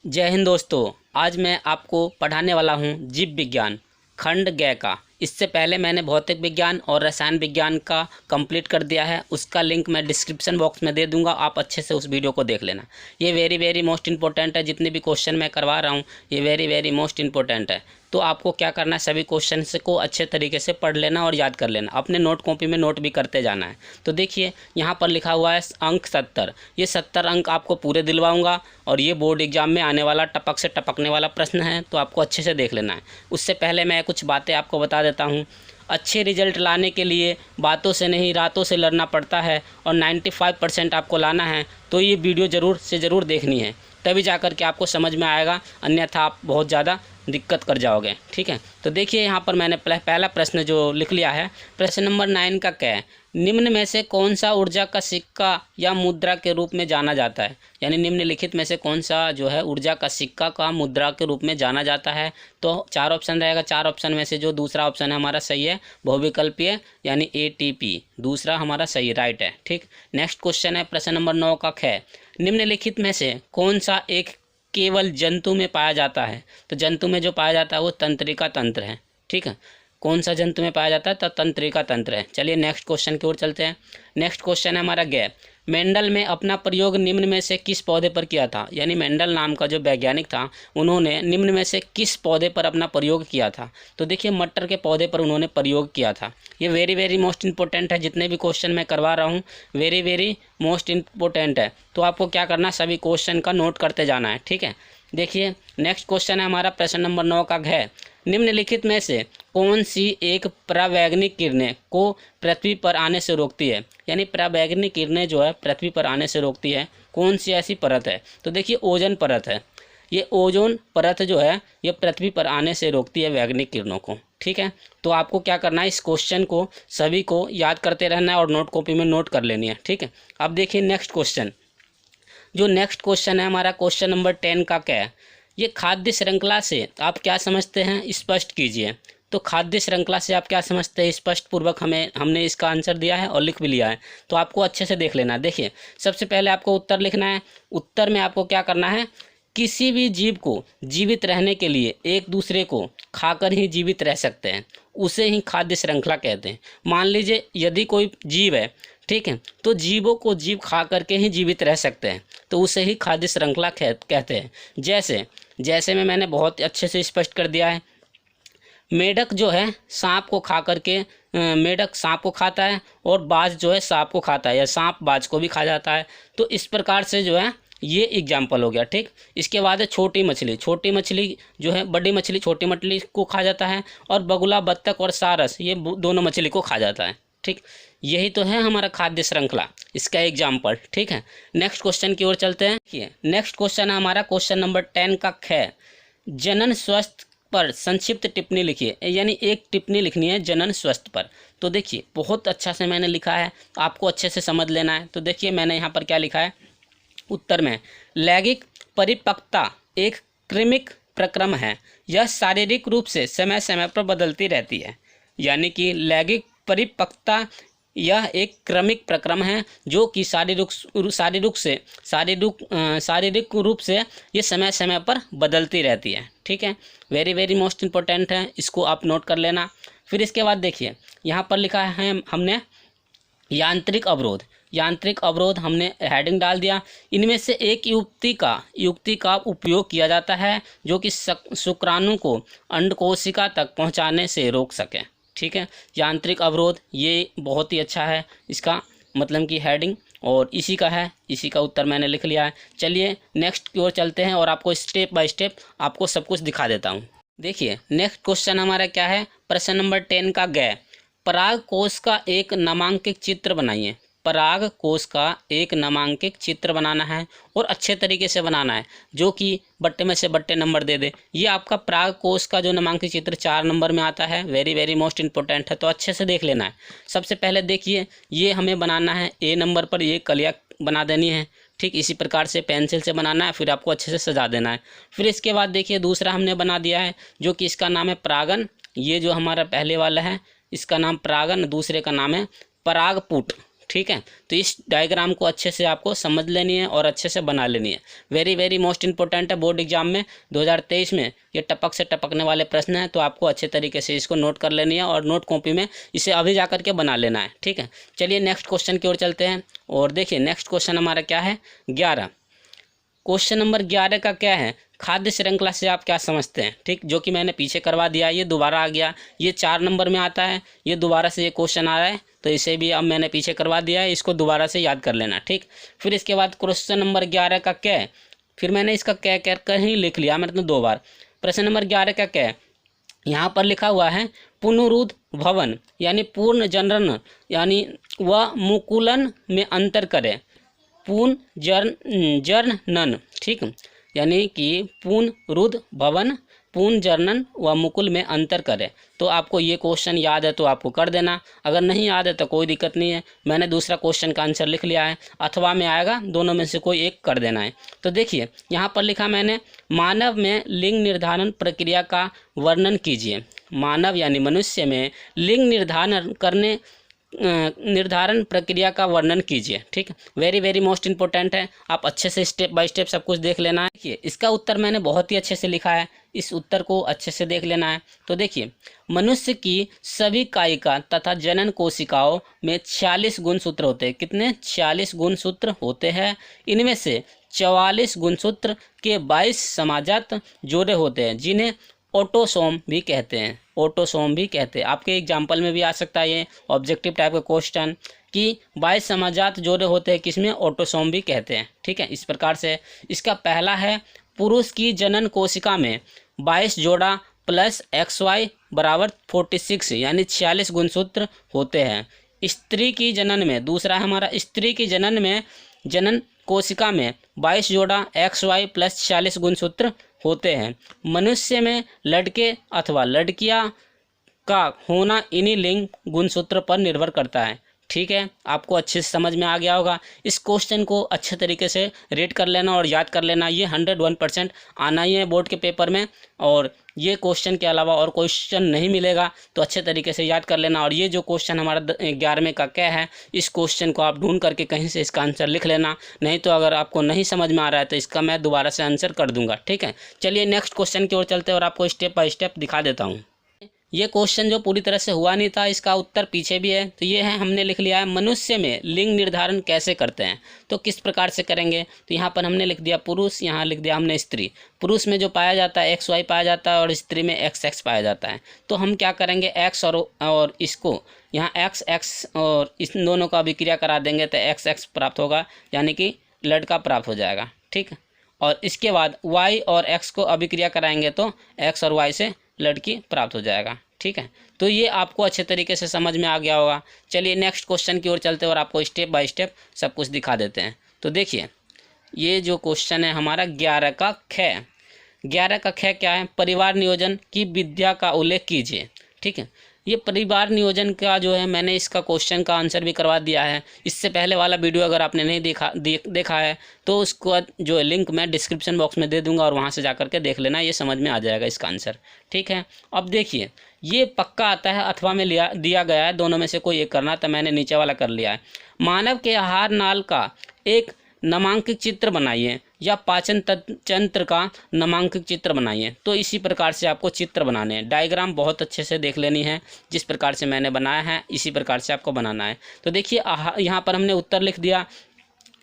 जय हिंद दोस्तों। आज मैं आपको पढ़ाने वाला हूँ जीव विज्ञान खंड ग का। इससे पहले मैंने भौतिक विज्ञान और रसायन विज्ञान का कंप्लीट कर दिया है। उसका लिंक मैं डिस्क्रिप्शन बॉक्स में दे दूंगा, आप अच्छे से उस वीडियो को देख लेना। ये वेरी मोस्ट इंपॉर्टेंट है। जितने भी क्वेश्चन मैं करवा रहा हूँ ये वेरी मोस्ट इंपॉर्टेंट है। तो आपको क्या करना है, सभी क्वेश्चन को अच्छे तरीके से पढ़ लेना और याद कर लेना। अपने नोट कॉपी में नोट भी करते जाना है। तो देखिए यहाँ पर लिखा हुआ है अंक 70। ये 70 अंक आपको पूरे दिलवाऊंगा और ये बोर्ड एग्जाम में आने वाला टपक से टपकने वाला प्रश्न है, तो आपको अच्छे से देख लेना है। उससे पहले मैं कुछ बातें आपको बता देता हूँ। अच्छे रिजल्ट लाने के लिए बातों से नहीं रातों से लड़ना पड़ता है और 95% आपको लाना है। तो ये वीडियो ज़रूर से ज़रूर देखनी है, तभी जाकर के आपको समझ में आएगा, अन्यथा आप बहुत ज़्यादा दिक्कत कर जाओगे। ठीक है, तो देखिए यहाँ पर मैंने पहला प्रश्न जो लिख लिया है, प्रश्न नंबर 9 का क्या है, निम्न में से कौन सा ऊर्जा का सिक्का या मुद्रा के रूप में जाना जाता है। यानी निम्नलिखित में से कौन सा जो है ऊर्जा का सिक्का का मुद्रा के रूप में जाना जाता है। तो 4 ऑप्शन रहेगा। 4 ऑप्शन में से जो दूसरा ऑप्शन है हमारा सही है, बहुविकल्पीय यानी ATP, दूसरा हमारा सही राइट है। ठीक, नेक्स्ट क्वेश्चन है प्रश्न नंबर 9 का ख, निम्नलिखित में से कौन सा एक केवल जंतु में पाया जाता है। तो जंतु में जो पाया जाता है वो तंत्रिका तंत्र है। ठीक है, कौन सा जंतु में पाया जाता है, तो तंत्रिका तंत्र है। चलिए नेक्स्ट क्वेश्चन की ओर चलते हैं। नेक्स्ट क्वेश्चन है हमारा ग, मेंडल में अपना प्रयोग निम्न में से किस पौधे पर किया था। यानी मेंडल नाम का जो वैज्ञानिक था उन्होंने निम्न में से किस पौधे पर अपना प्रयोग किया था। तो देखिए मटर के पौधे पर उन्होंने प्रयोग किया था। ये वेरी मोस्ट इंपॉर्टेंट है। जितने भी क्वेश्चन मैं करवा रहा हूँ वेरी मोस्ट इंपॉर्टेंट है। तो आपको क्या करना, सभी क्वेश्चन का नोट करते जाना है। ठीक है, देखिए नेक्स्ट क्वेश्चन है हमारा प्रश्न नंबर 9 का घ, निम्नलिखित में से कौन सी एक परावैंगनिक किरणें को पृथ्वी पर आने से रोकती है। यानी परावैंगनिक किरणें जो है पृथ्वी पर आने से रोकती है, कौन सी ऐसी परत है। तो देखिए ओजोन परत है। ये ओजोन परत जो है ये पृथ्वी पर आने से रोकती है वैज्ञानिक किरणों को। ठीक है, तो आपको क्या करना है, इस क्वेश्चन को सभी को याद करते रहना है और नोट कॉपी में नोट कर लेनी है। ठीक है, अब देखिए नेक्स्ट क्वेश्चन। जो नेक्स्ट क्वेश्चन है हमारा क्वेश्चन नंबर 10 का क्या है, ये खाद्य श्रृंखला से आप क्या समझते हैं, स्पष्ट कीजिए। तो खाद्य श्रृंखला से आप क्या समझते हैं, स्पष्ट पूर्वक हमने इसका आंसर दिया है और लिख भी लिया है। तो आपको अच्छे से देख लेना है। देखिए सबसे पहले आपको उत्तर लिखना है। उत्तर में आपको क्या करना है, किसी भी जीव को जीवित रहने के लिए एक दूसरे को खाकर ही जीवित रह सकते हैं, उसे ही खाद्य श्रृंखला कहते हैं। मान लीजिए यदि कोई जीव है, ठीक है, तो जीवों को जीव खा करके ही जीवित रह सकते हैं, तो उसे ही खाद्य श्रृंखला कहते हैं। जैसे में मैंने बहुत अच्छे से स्पष्ट कर दिया है। मेढक जो है सांप को खा करके, मेढक सांप को खाता है और बाज जो है सांप को खाता है, या सांप बाज को भी खा जाता है। तो इस प्रकार से जो है ये एग्जाम्पल हो गया। ठीक, इसके बाद है छोटी मछली। छोटी मछली जो है बड़ी मछली छोटी मछली को खा जाता है, और बगुला, बत्तख और सारस ये दोनों मछली को खा जाता है। ठीक, यही तो है हमारा खाद्य श्रृंखला, इसका एग्जाम्पल। ठीक है, नेक्स्ट क्वेश्चन की ओर चलते हैं। नेक्स्ट क्वेश्चन है हमारा क्वेश्चन नंबर 10 का ख, जनन स्वस्थ पर संक्षिप्त टिप्पणी लिखिए। यानी एक टिप्पणी लिखनी है जनन स्वस्थ पर। तो देखिए बहुत अच्छा से मैंने लिखा है, आपको अच्छे से समझ लेना है। तो देखिए मैंने यहाँ पर क्या लिखा है, उत्तर में लैंगिक परिपक्वता एक क्रमिक प्रक्रम है, यह शारीरिक रूप से समय समय पर बदलती रहती है। यानी कि लैंगिक परिपक्वता यह एक क्रमिक प्रक्रम है जो कि शारीरिक रूप से ये समय समय पर बदलती रहती है। ठीक है, वेरी मोस्ट इम्पोर्टेंट है, इसको आप नोट कर लेना। फिर इसके बाद देखिए यहाँ पर लिखा है हमने यांत्रिक अवरोध। यांत्रिक अवरोध हमने हेडिंग डाल दिया। इनमें से एक युक्ति का उपयोग किया जाता है जो कि शुक्राणु को अंडकोशिका तक पहुंचाने से रोक सके। ठीक है, यांत्रिक अवरोध ये बहुत ही अच्छा है, इसका मतलब की हेडिंग और इसी का है, इसी का उत्तर मैंने लिख लिया है। चलिए नेक्स्ट की ओर चलते हैं और आपको स्टेप बाय स्टेप आपको सब कुछ दिखा देता हूँ। देखिए नेक्स्ट क्वेश्चन हमारा क्या है, प्रश्न नंबर 10 का ग, पराग कोश का एक नामांकित चित्र बनाइए। पराग कोश का एक नामांकित चित्र बनाना है और अच्छे तरीके से बनाना है, जो कि बट्टे में से बट्टे नंबर दे दे। ये आपका पराग कोश का जो नामांकित चित्र 4 नंबर में आता है, वेरी मोस्ट इंपॉर्टेंट है, तो अच्छे से देख लेना है। सबसे पहले देखिए ये हमें बनाना है A नंबर पर, ये कलियाँ बना देनी है। ठीक, इसी प्रकार से पेंसिल से बनाना है, फिर आपको अच्छे से सजा देना है। फिर इसके बाद देखिए दूसरा हमने बना दिया है जो कि इसका नाम है परागन। ये जो हमारा पहले वाला है इसका नाम परागन, दूसरे का नाम है परागपुट। ठीक है। तो इस डायग्राम को अच्छे से आपको समझ लेनी है और अच्छे से बना लेनी है। वेरी वेरी मोस्ट इंपॉर्टेंट है बोर्ड एग्जाम में 2023 में। ये टपक से टपकने वाले प्रश्न हैं, तो आपको अच्छे तरीके से इसको नोट कर लेनी है और नोट कॉपी में इसे अभी जा करके बना लेना है, ठीक है। चलिए नेक्स्ट क्वेश्चन की ओर चलते हैं और देखिए नेक्स्ट क्वेश्चन हमारा क्या है, 11। क्वेश्चन नंबर 11 का क्या है, खाद्य श्रृंखला से आप क्या समझते हैं, ठीक। जो कि मैंने पीछे करवा दिया, ये दोबारा आ गया, ये 4 नंबर में आता है, ये दोबारा से ये क्वेश्चन आ रहा है, तो इसे भी अब मैंने पीछे करवा दिया है, इसको दोबारा से याद कर लेना, ठीक। फिर इसके बाद क्वेश्चन नंबर 11 का क्या है, फिर मैंने इसका क्या क्या कहीं लिख लिया मैंने 2 बार। प्रश्न नंबर 11 का क्या है, यहाँ पर लिखा हुआ है पुनरुद्ध भवन यानी पूर्ण जनन यानी वह मुकुलन में अंतर करे, पूर्ण जनन, ठीक। यानी कि पुनरुद्ध भवन, पूर्ण जनन व मुकुल में अंतर करे। तो आपको ये क्वेश्चन याद है तो आपको कर देना, अगर नहीं याद है तो कोई दिक्कत नहीं है, मैंने दूसरा क्वेश्चन का आंसर लिख लिया है, अथवा में आएगा, दोनों में से कोई एक कर देना है। तो देखिए यहाँ पर लिखा मैंने, मानव में लिंग निर्धारण प्रक्रिया का वर्णन कीजिए। मानव यानी मनुष्य में लिंग निर्धारण प्रक्रिया का वर्णन कीजिए, ठीक। वेरी वेरी मोस्ट इंपॉर्टेंट है, आप अच्छे से स्टेप बाय स्टेप सब कुछ देख लेना है। देखिए इसका उत्तर मैंने बहुत ही अच्छे से लिखा है, इस उत्तर को अच्छे से देख लेना है। तो देखिए मनुष्य की सभी कायिका तथा जनन कोशिकाओं में 46 गुणसूत्र होते हैं। कितने? 46 गुणसूत्र होते हैं। इनमें से 44 गुणसूत्र के 22 समाजात जोड़े होते हैं, जिन्हें ऑटोसोम भी कहते हैं। ऑटोसोम भी कहते हैं, आपके एग्जाम्पल में भी आ सकता है ये ऑब्जेक्टिव टाइप का क्वेश्चन कि 22 समाजात जोड़े होते हैं, किसमें? ऑटोसोम भी कहते हैं, ठीक है। इस प्रकार से इसका पहला है, पुरुष की जनन कोशिका में 22 जोड़ा प्लस XY बराबर 46 यानी 46 गुणसूत्र होते हैं। स्त्री की जनन में, दूसरा है हमारा, स्त्री की जनन कोशिका में 22 जोड़ा XY प्लस 46 गुणसूत्र होते हैं। मनुष्य में लड़के अथवा लड़कियां का होना इन्हीं लिंग गुणसूत्र पर निर्भर करता है, ठीक है। आपको अच्छे से समझ में आ गया होगा। इस क्वेश्चन को अच्छे तरीके से रीड कर लेना और याद कर लेना, ये 101% आना ही है बोर्ड के पेपर में, और ये क्वेश्चन के अलावा और क्वेश्चन नहीं मिलेगा, तो अच्छे तरीके से याद कर लेना। और ये जो क्वेश्चन हमारा 11वें का क्या है, इस क्वेश्चन को आप ढूंढ करके कहीं से इसका आंसर लिख लेना, नहीं तो अगर आपको नहीं समझ में आ रहा है तो इसका मैं दोबारा से आंसर कर दूंगा, ठीक है। चलिए नेक्स्ट क्वेश्चन की ओर चलते हैं और आपको स्टेप बाय स्टेप दिखा देता हूँ। ये क्वेश्चन जो पूरी तरह से हुआ नहीं था, इसका उत्तर पीछे भी है। तो ये है, हमने लिख लिया है, मनुष्य में लिंग निर्धारण कैसे करते हैं, तो किस प्रकार से करेंगे। तो यहाँ पर हमने लिख दिया पुरुष, यहाँ लिख दिया हमने स्त्री। पुरुष में जो पाया जाता है XY पाया जाता है और स्त्री में XX पाया जाता है। तो हम क्या करेंगे, X और इसको यहाँ XX और इस दोनों का अभिक्रिया करा देंगे तो XX प्राप्त होगा, यानी कि लड़का प्राप्त हो जाएगा, ठीक। और इसके बाद Y और X को अभिक्रिया कराएंगे तो X और Y से लड़की प्राप्त हो जाएगा, ठीक है। तो ये आपको अच्छे तरीके से समझ में आ गया होगा। चलिए नेक्स्ट क्वेश्चन की ओर चलते हैं और आपको स्टेप बाय स्टेप सब कुछ दिखा देते हैं। तो देखिए ये जो क्वेश्चन है हमारा 11 का ख। 11 का ख क्या है, परिवार नियोजन की विद्या का उल्लेख कीजिए, ठीक है। ये परिवार नियोजन का जो है, मैंने इसका क्वेश्चन का आंसर भी करवा दिया है। इससे पहले वाला वीडियो अगर आपने नहीं देखा है तो उसको जो लिंक मैं डिस्क्रिप्शन बॉक्स में दे दूंगा और वहां से जाकर के देख लेना, ये समझ में आ जाएगा इसका आंसर, ठीक है। अब देखिए ये पक्का आता है, अथवा में दिया गया है, दोनों में से कोई एक करना, तो मैंने नीचे वाला कर लिया है। मानव के आहार नाल का एक नामांकित चित्र बनाइए या पाचन तंत्र का नामांकित चित्र बनाइए। तो इसी प्रकार से आपको चित्र बनाने हैं, डायग्राम बहुत अच्छे से देख लेनी है, जिस प्रकार से मैंने बनाया है इसी प्रकार से आपको बनाना है। तो देखिए यहाँ पर हमने उत्तर लिख दिया,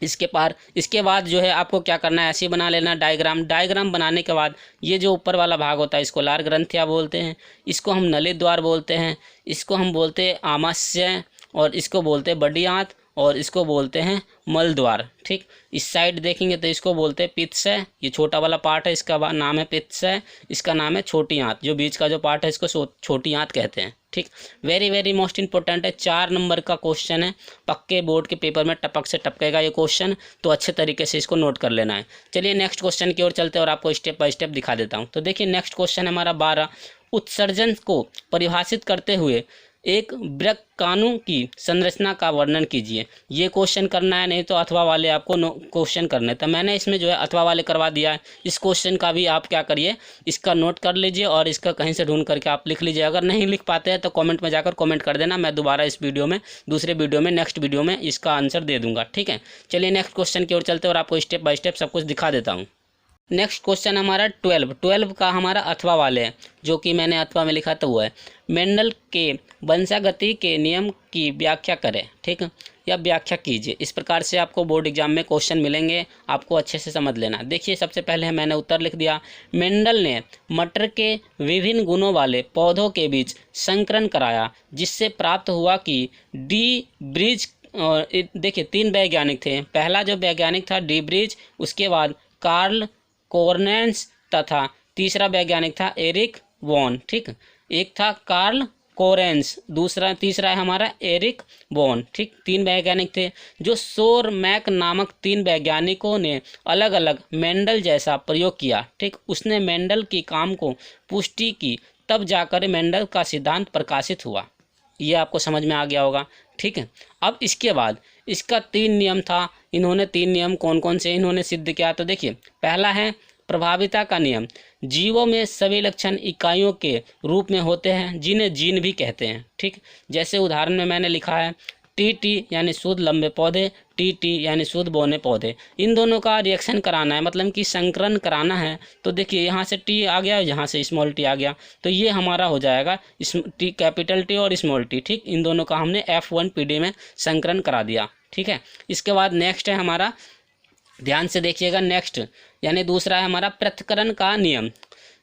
इसके बाद जो है आपको क्या करना है, ऐसे ही बना लेना डायग्राम बनाने के बाद ये जो ऊपर वाला भाग होता है इसको लार ग्रंथिया बोलते हैं, इसको हम नली द्वार बोलते हैं, इसको हम बोलते हैं आमाशय, और इसको बोलते हैं बड़ी आंत, और इसको बोलते हैं मल द्वार, ठीक। इस साइड देखेंगे तो इसको बोलते हैं पित्तशय, ये छोटा वाला पार्ट है इसका नाम है पित्तशय, इसका नाम है छोटी आंत, जो बीच का जो पार्ट है इसको छोटी आंत कहते हैं, ठीक। वेरी वेरी मोस्ट इंपॉर्टेंट है, 4 नंबर का क्वेश्चन है, पक्के बोर्ड के पेपर में टपक से टपकेगा ये क्वेश्चन, तो अच्छे तरीके से इसको नोट कर लेना है। चलिए नेक्स्ट क्वेश्चन की ओर चलते हैं और आपको स्टेप बाय स्टेप दिखा देता हूँ। तो देखिए नेक्स्ट क्वेश्चन हमारा 12, उत्सर्जन को परिभाषित करते हुए एक वृक्काणु की संरचना का वर्णन कीजिए। ये क्वेश्चन करना है, नहीं तो अथवा वाले आपको क्वेश्चन करने। तो मैंने इसमें जो है अथवा वाले करवा दिया है। इस क्वेश्चन का भी आप क्या करिए, इसका नोट कर लीजिए और इसका कहीं से ढूंढ करके आप लिख लीजिए। अगर नहीं लिख पाते हैं तो कमेंट में जाकर कमेंट कर देना, मैं दोबारा इस वीडियो में, दूसरे वीडियो में, नेक्स्ट वीडियो में इसका आंसर दे दूंगा। ठीक है, चलिए नेक्स्ट क्वेश्चन की ओर चलते हैं और आपको स्टेप बाय स्टेप सब कुछ दिखा देता हूँ। नेक्स्ट क्वेश्चन हमारा 12 का हमारा अथवा वाले है, जो कि मैंने अथवा में लिखा तो वो है मेंडल के वंशागति के नियम की व्याख्या करें। ठीक है, या व्याख्या कीजिए। इस प्रकार से आपको बोर्ड एग्जाम में क्वेश्चन मिलेंगे, आपको अच्छे से समझ लेना। देखिए सबसे पहले मैंने उत्तर लिख दिया। मेंडल ने मटर के विभिन्न गुणों वाले पौधों के बीच संकरण कराया, जिससे प्राप्त हुआ कि डी ब्रिज, और देखिए 3 वैज्ञानिक थे। पहला जो वैज्ञानिक था डी ब्रिज, उसके बाद कार्ल कोरनेंस तथा तीसरा वैज्ञानिक था एरिक वॉन। ठीक, एक था कार्ल कोरेंस, तीसरा है हमारा एरिक वॉन। ठीक, 3 वैज्ञानिक थे। जो सोर मैक नामक 3 वैज्ञानिकों ने अलग अलग मेंडल जैसा प्रयोग किया। ठीक, उसने मेंडल की काम को पुष्टि की, तब जाकर मेंडल का सिद्धांत प्रकाशित हुआ। ये आपको समझ में आ गया होगा। ठीक है, अब इसके बाद इसका 3 नियम था। इन्होंने 3 नियम कौन कौन से इन्होंने सिद्ध किया, तो देखिए पहला है प्रभाविता का नियम। जीवों में सभी लक्षण इकाइयों के रूप में होते हैं, जिन्हें जीन भी कहते हैं। ठीक, जैसे उदाहरण में मैंने लिखा है टी यानी शुद्ध लंबे पौधे, टी यानी शुद्ध बौने पौधे। इन दोनों का रिएक्शन कराना है, मतलब कि संकरण कराना है। तो देखिए यहाँ से टी आ गया, यहाँ से स्मॉल टी आ गया, तो ये हमारा हो जाएगा टी, कैपिटल टी और स्मॉल टी। ठीक, इन दोनों का हमने F1PD में संकरण करा दिया। ठीक है, इसके बाद नेक्स्ट है हमारा, ध्यान से देखिएगा, नेक्स्ट यानी दूसरा है हमारा पृथक्करण का नियम।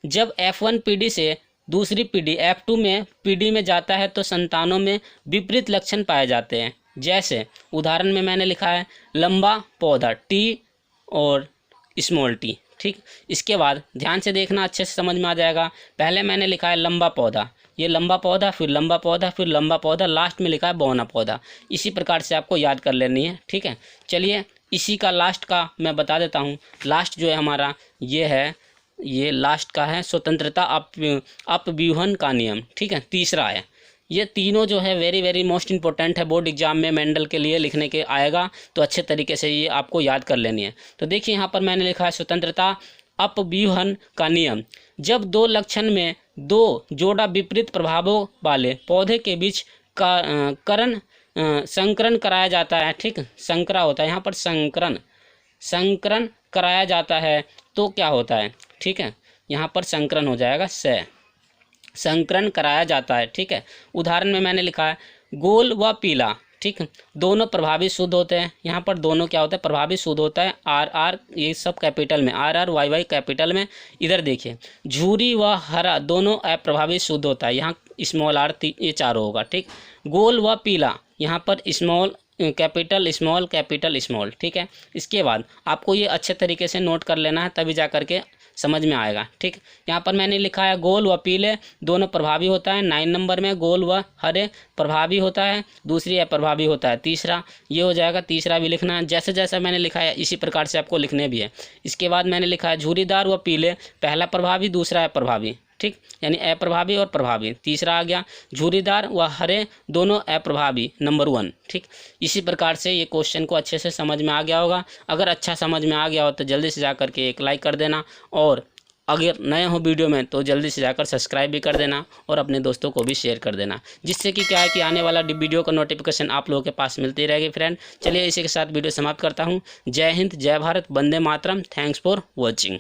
जब F1PD से दूसरी पीढ़ी F2 में पीढ़ी में जाता है तो संतानों में विपरीत लक्षण पाए जाते हैं। जैसे उदाहरण में मैंने लिखा है लंबा पौधा टी और स्मॉल टी। ठीक, इसके बाद ध्यान से देखना, अच्छे से समझ में आ जाएगा। पहले मैंने लिखा है लंबा पौधा, ये लंबा पौधा, फिर लंबा पौधा, फिर लंबा पौधा, लास्ट में लिखा है बौना पौधा। इसी प्रकार से आपको याद कर लेनी है। ठीक है, चलिए इसी का लास्ट का मैं बता देता हूँ। लास्ट जो है हमारा ये है, ये लास्ट का है स्वतंत्रता अपव्यूहन का नियम। ठीक है, तीसरा है। ये तीनों जो है वेरी वेरी मोस्ट इंपॉर्टेंट है, बोर्ड एग्जाम में मेंडल के लिए लिखने के आएगा, तो अच्छे तरीके से ये आपको याद कर लेनी है। तो देखिए यहाँ पर मैंने लिखा है स्वतंत्रता अपव्यूहन का नियम। जब 2 लक्षण में 2 जोड़ा विपरीत प्रभावों वाले पौधे के बीच का संकरण कराया जाता है। ठीक, संकरा होता है यहाँ पर, संकरण कराया जाता है तो क्या होता है। ठीक है, यहाँ पर संकरण हो जाएगा संकरण कराया जाता है। ठीक है, उदाहरण में मैंने लिखा है गोल व पीला। ठीक, दोनों प्रभावी शुद्ध होते हैं। यहाँ पर दोनों क्या होता है, प्रभावी शुद्ध होता है। RR ये सब कैपिटल में, RR YY कैपिटल में। इधर देखिए झूरी व हरा दोनों अप्रभावी शुद्ध होता है, यहाँ स्मॉल r ये चारों होगा। ठीक, गोल व पीला यहाँ पर स्मॉल कैपिटल स्मॉल। ठीक है, इसके बाद आपको ये अच्छे तरीके से नोट कर लेना है, तभी जा करके समझ में आएगा। ठीक, यहाँ पर मैंने लिखा है गोल व पीले दोनों प्रभावी होता है। 9 नंबर में गोल व हरे प्रभावी होता है, दूसरी अप्रभावी होता है। तीसरा ये हो जाएगा, तीसरा भी लिखना है जैसे जैसा मैंने लिखा है, इसी प्रकार से आपको लिखने भी है। इसके बाद मैंने लिखा है झूरीदार व पीले, पहला प्रभावी दूसरा अप्रभावी। ठीक, यानी अप्रभावी और प्रभावी। तीसरा आ गया झूरीदार व हरे दोनों अप्रभावी, नंबर 1। ठीक, इसी प्रकार से ये क्वेश्चन को अच्छे से समझ में आ गया होगा। अगर अच्छा समझ में आ गया हो तो जल्दी से जाकर के एक लाइक कर देना, और अगर नए हो वीडियो में तो जल्दी से जाकर सब्सक्राइब भी कर देना और अपने दोस्तों को भी शेयर कर देना, जिससे कि क्या है कि आने वाला वीडियो का नोटिफिकेशन आप लोगों के पास मिलती रहेगी। फ्रेंड चलिए इसी के साथ वीडियो समाप्त करता हूँ। जय हिंद, जय भारत, वंदे मातरम। Thanks for watching.